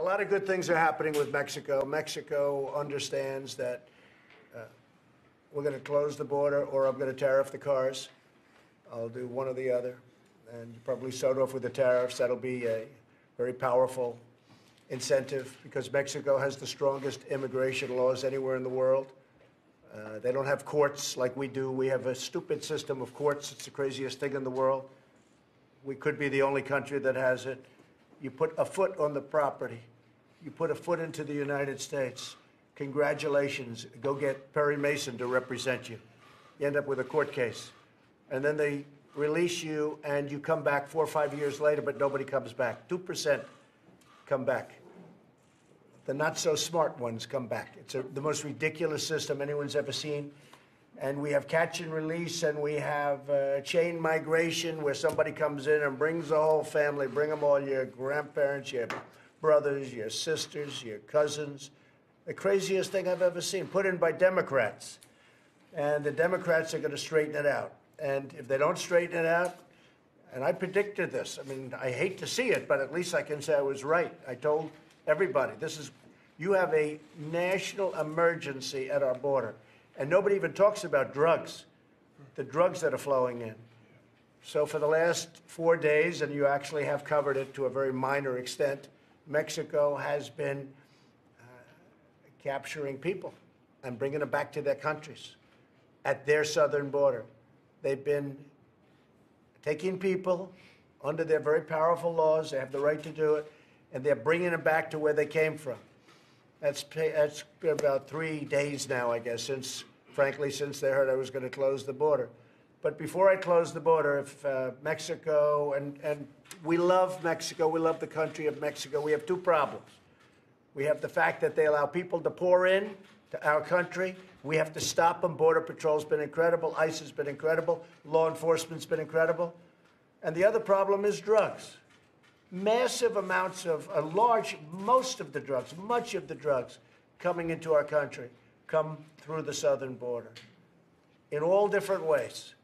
A lot of good things are happening with Mexico. Mexico understands that we're going to close the border or I'm going to tariff the cars. I'll do one or the other. And you probably start off with the tariffs. That'll be a very powerful incentive because Mexico has the strongest immigration laws anywhere in the world. They don't have courts like we do. We have a stupid system of courts. It's the craziest thing in the world. We could be the only country that has it. You put a foot on the property. You put a foot into the United States. Congratulations. Go get Perry Mason to represent you. You end up with a court case. And then they release you, and you come back 4 or 5 years later, but nobody comes back. 2% come back. The not-so-smart ones come back. It's the most ridiculous system anyone's ever seen. And we have catch and release, and we have chain migration where somebody comes in and brings the whole family, bring them all, your grandparents, your brothers, your sisters, your cousins. The craziest thing I've ever seen, put in by Democrats. And the Democrats are going to straighten it out. And if they don't straighten it out, and I predicted this, I mean, I hate to see it, but at least I can say I was right. I told everybody, you have a national emergency at our border. And nobody even talks about drugs, the drugs that are flowing in. So for the last 4 days, and you actually have covered it to a very minor extent, Mexico has been capturing people and bringing them back to their countries at their southern border. They've been taking people under their very powerful laws. They have the right to do it, and they're bringing them back to where they came from. That's been about 3 days now, I guess, frankly, since they heard I was going to close the border. But before I close the border, if Mexico, and we love Mexico, we love the country of Mexico, we have 2 problems. We have the fact that they allow people to pour in to our country. We have to stop them. Border Patrol's been incredible. ICE has been incredible. Law enforcement's been incredible. And the other problem is drugs. Massive amounts of, much of the drugs coming into our country come through the southern border in all different ways.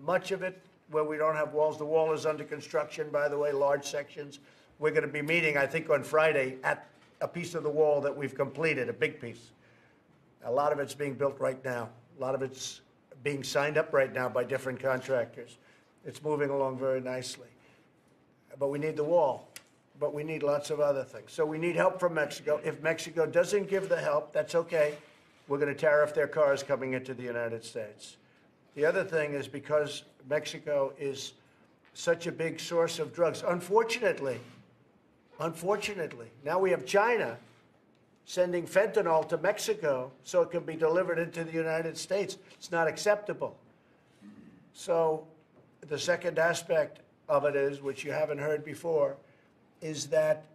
Much of it where we don't have walls. The wall is under construction, by the way, large sections. We're going to be meeting, I think, on Friday at a piece of the wall that we've completed, a big piece. A lot of it's being built right now. A lot of it's being signed up right now by different contractors. It's moving along very nicely. But we need the wall. But we need lots of other things. So we need help from Mexico. If Mexico doesn't give the help, that's okay. We're going to tariff their cars coming into the United States. The other thing is because Mexico is such a big source of drugs, unfortunately, now we have China sending fentanyl to Mexico so it can be delivered into the United States. It's not acceptable. So the second aspect of it is, which you haven't heard before, is that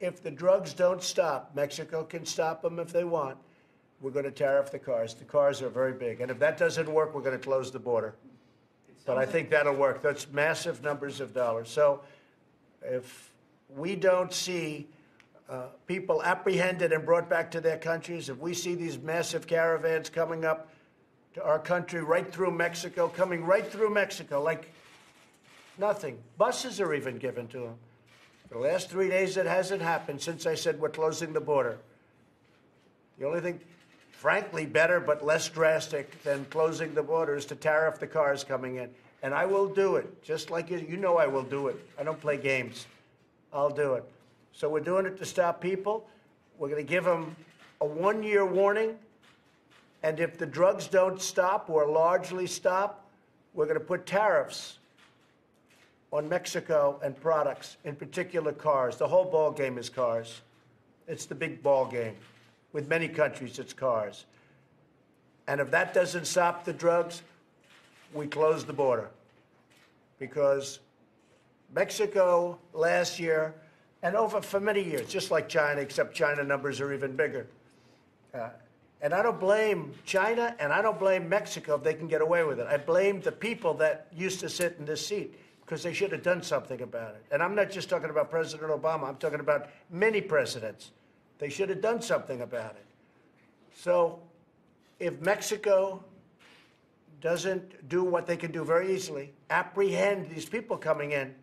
if the drugs don't stop, Mexico can stop them if they want, we're going to tariff the cars. The cars are very big. And if that doesn't work, we're going to close the border. But I think that'll work. That's massive numbers of dollars. So if we don't see people apprehended and brought back to their countries, if we see these massive caravans coming up to our country right through Mexico, coming right through Mexico like nothing. Buses are even given to them. For the last 3 days, it hasn't happened since I said we're closing the border. The only thing, frankly, better but less drastic than closing the border is to tariff the cars coming in. And I will do it, just like you know I will do it. I don't play games. I'll do it. So we're doing it to stop people. We're going to give them a 1-year warning. And if the drugs don't stop or largely stop, we're going to put tariffs on Mexico and products, in particular cars. The whole ball game is cars. It's the big ball game. With many countries, it's cars. And if that doesn't stop the drugs, we close the border. Because Mexico last year, and for many years, just like China, except China numbers are even bigger. And I don't blame China, and I don't blame Mexico if they can get away with it. I blame the people that used to sit in this seat, because they should have done something about it. And I'm not just talking about President Obama. I'm talking about many presidents. They should have done something about it. So if Mexico doesn't do what they can do very easily, apprehend these people coming in,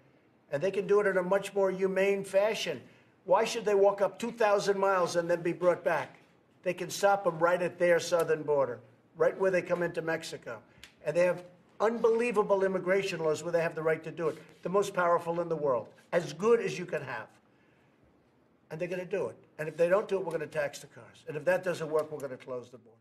and they can do it in a much more humane fashion. Why should they walk up 2,000 miles and then be brought back? They can stop them right at their southern border, right where they come into Mexico. And they have unbelievable immigration laws where they have the right to do it. The most powerful in the world, as good as you can have. And they're going to do it. And if they don't do it, we're going to tax the cars. And if that doesn't work, we're going to close the borders.